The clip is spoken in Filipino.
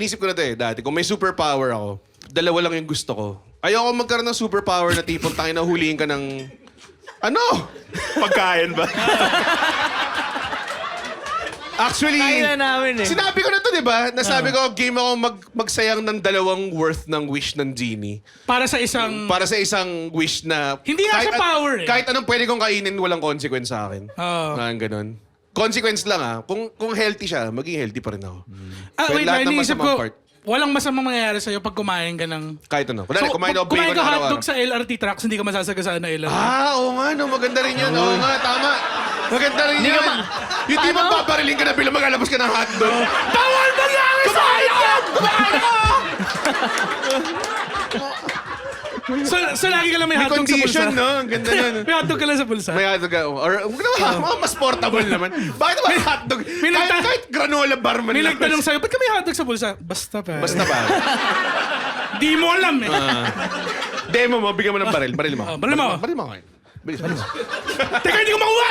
Inisip ko na ito dati. Kung may superpower ako, dalawa lang yung gusto ko. Ayoko magkaroon ng superpower na tipong tangin na huliin ka ng... Ano? Pagkain ba? Actually, Kaya na namin eh. sinabi ko na to, di ba? Nasabi ko, game ako magsayang ng dalawang worth ng wish ng genie. Para sa isang... Para sa isang wish na... Hindi nga siya power eh. Kahit anong pwede kong kainin, walang consequence sa akin. Ganun. Consequence lang Kung healthy siya, maging healthy pa rin ako. Ah, wait, lahat ng iniisip masamang ko, walang masamang mangyayari sa'yo pag kumain ka ng... Kahit ano. Kunwari, kumain ako kumain bacon ka araw-araw. hotdog sa LRT trucks, hindi ka masasagasaan na LRT. Oo nga, no. Maganda rin yun. Oo nga, tama. Maganda rin yun. Yung di ba papariling ka na bilang maglalabas ka ng hotdog? Bawal mangyari sa akin! So lagi ka lang may May hotdog sa pulsa? condition, no? Ang ganda nun. May hotdog ka lang sa pulsa? May hotdog ka. Or, mas portable naman. Bakit ba hotdog? Kahit granola bar man May lang. nagtanong sa'yo, ba't ka may hotdog sa pulsa? Basta pa. Basta ba? Di mo alam eh. Demo mo, bigyan mo ng baril. Baril mo. Baril mo. Baril mo ngayon. Bilis, bilis. Teka, hindi ko makuha!